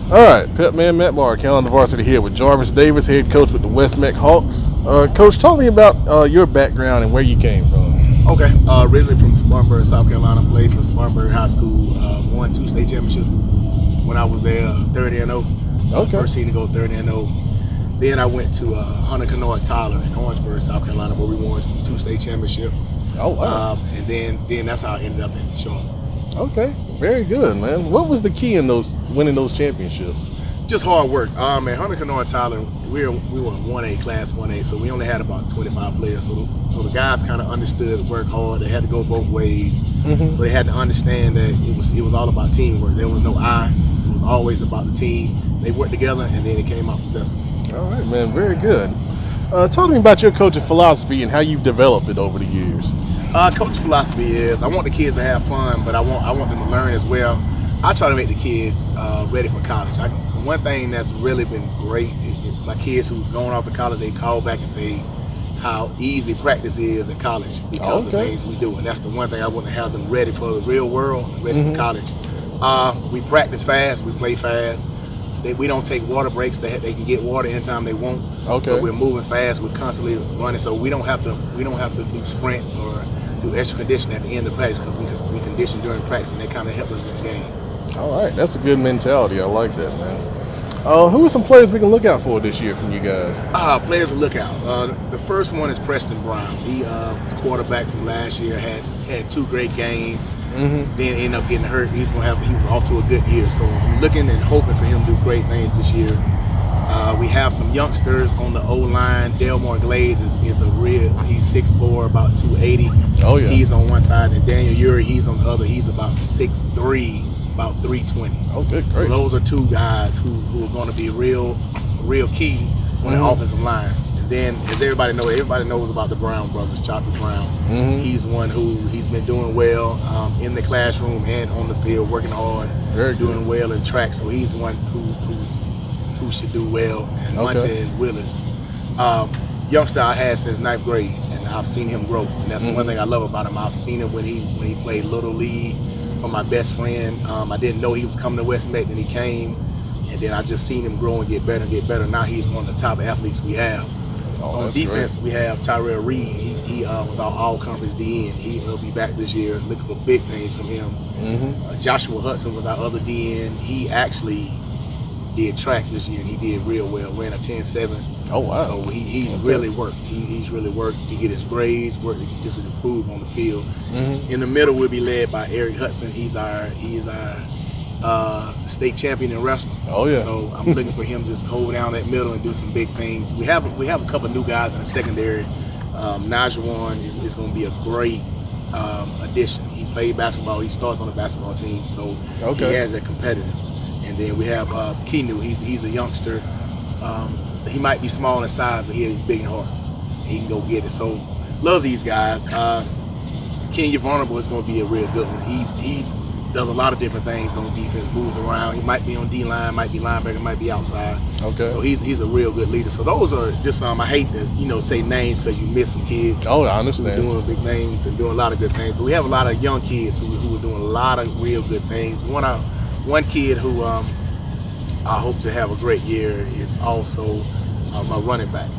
All right, Pep Man Matt Barr, Calendar Varsity here with Jarvis Davis, head coach with the West Meck Hawks. Coach, tell me about your background and where you came from. Okay, originally from Spartanburg, South Carolina. Played for Spartanburg High School. Won 2 state championships when I was there, 30-0. Okay. First season to go 30-0. Then I went to Hunter Canoa Tyler in Orangeburg, South Carolina, where we won 2 state championships. Oh wow! And then that's how I ended up in Charlotte. Okay, very good, man. What was the key in winning those championships? Just hard work. At Hunter Canoa Tyler, we were in 1A, Class 1A, so we only had about 25 players. So the guys kind of understood work hard. They had to go both ways. Mm-hmm. So they had to understand that it was all about teamwork. There was no I. It was always about the team. They worked together, and then it came out successful. All right, man, very good. Talk to me about your coaching philosophy and how you've developed it over the years. Coach philosophy is I want the kids to have fun, but I want them to learn as well. I try to make the kids ready for college. One thing that's really been great is that my kids who's going off to college, they call back and say how easy practice is at college because of the things we do. And that's the one thing I want to have them ready for the real world, ready for college. We practice fast, we play fast. We don't take water breaks. They can get water anytime they want. Okay. But we're moving fast. We're constantly running, so we don't have to do sprints or do extra conditioning at the end of practice because we condition during practice, and that kind of helps us in the game. All right, that's a good mentality. I like that, man. Who are some players we can look out for this year from you guys? Players to look out. The first one is Preston Brown. He was quarterback from last year. Had 2 great games. Then ended up getting hurt. He was off to a good year. So I'm looking and hoping for him to do great things this year. We have some youngsters on the O-line. Delmar Glaze is he's 6'4", about 280. Oh yeah. He's on one side, and Daniel Urey, he's on the other. He's about 6'3", about 320. Oh, good, great. So those are 2 guys who are going to be real key on the offensive line. And then, as everybody knows about the Brown brothers, Chocolate Brown. He's one he's been doing well in the classroom and on the field, working hard, doing well in track. So he's one who should do well. And Montez Willis, youngster I had since 9th grade, and I've seen him grow. And that's one thing I love about him. I've seen him when he played Little League for my best friend. I didn't know he was coming to West Meck, then he came, and then I just seen him grow and get better and get better. Now he's one of the top athletes we have. On defense, we have Tyrell Reed. He was our all-conference DN. He'll be back this year, looking for big things from him. Joshua Hudson was our other DN. He actually did track this year, and he did real well. Ran a 10.7. Oh wow! So he's really worked. He's really worked to get his grades, work just to improve on the field. In the middle, we'll be led by Eric Hudson. He is our state champion in wrestling. Oh yeah! So I'm looking for him to just hold down that middle and do some big things. We have a couple of new guys in the secondary. Najuan is going to be a great addition. He's played basketball. He starts on the basketball team, so he has that competitive. And then we have Keanu. He's a youngster. He might be small in size, but he's big and hard. He can go get it. So love these guys. Kenya Vulnerable is going to be a real good one. He does a lot of different things on defense, moves around. He might be on D-line, might be linebacker, might be outside. Okay. So he's a real good leader. So those are just some. I hate to say names because you miss some kids. Oh, I understand. Who are doing big things and doing a lot of good things. But we have a lot of young kids who are doing a lot of real good things. One kid who I hope to have a great year is also my running back,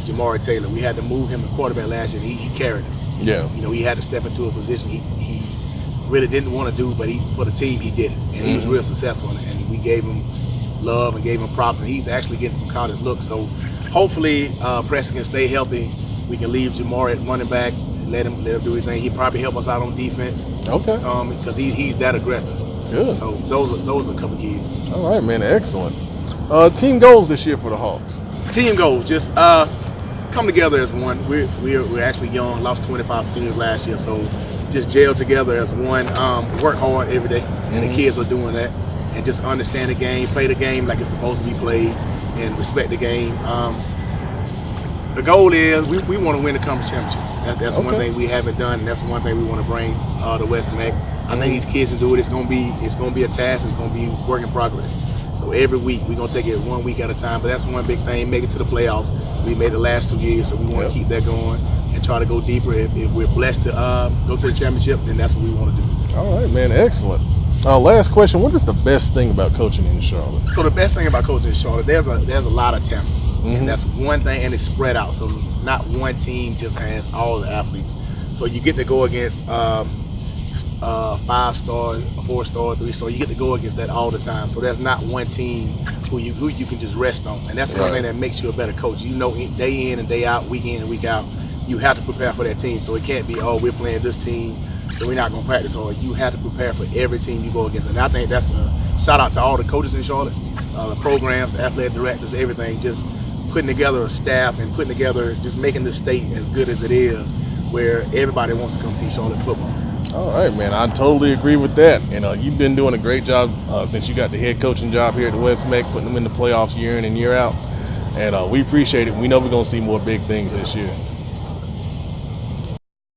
Jamari Taylor. We had to move him to quarterback last year, and he carried us. Yeah. He had to step into a position he really didn't want to do, but for the team he did it, and he was real successful. And we gave him love and gave him props, and he's actually getting some college looks. So hopefully Preston can stay healthy. We can leave Jamari at running back, and let him do anything. He probably help us out on defense. Okay. Some because he's that aggressive. Good. So those are a couple kids. All right, man. Excellent. Team goals this year for the Hawks. Team goals, just come together as one. We're actually young. Lost 25 seniors last year, so just gel together as one. Work hard every day, and the kids are doing that. And just understand the game, play the game like it's supposed to be played, and respect the game. The goal is we want to win the conference championship. That's one thing we haven't done, and that's one thing we want to bring to West Meck. I think these kids can do it. It's gonna be a task. It's gonna be work in progress. So every week we're gonna take it 1 week at a time. But that's one big thing. Make it to the playoffs. We made it the last 2 years, so we want to keep that going and try to go deeper. If we're blessed to go to the championship, then that's what we want to do. All right, man. Excellent. Last question: what is the best thing about coaching in Charlotte? So the best thing about coaching in Charlotte, there's a lot of talent, and that's one thing, and it's spread out. So not one team just has all the athletes. So you get to go against 5-star, 4-star, 3-star. You get to go against that all the time. So there's not one team who you can just rest on, and that's one thing that makes you a better coach. You know, day in and day out, week in and week out, you have to prepare for that team. So it can't be, oh, we're playing this team, so we're not going to practice hard. You have to prepare for every team you go against. And I think that's a shout out to all the coaches in Charlotte, the programs, athletic directors, everything, just putting together a staff and putting together, just making the state as good as it is, where everybody wants to come see Charlotte football. All right, man. I totally agree with that. And you've been doing a great job since you got the head coaching job here at the West Meck, putting them in the playoffs year in and year out. And we appreciate it. We know we're going to see more big things this year.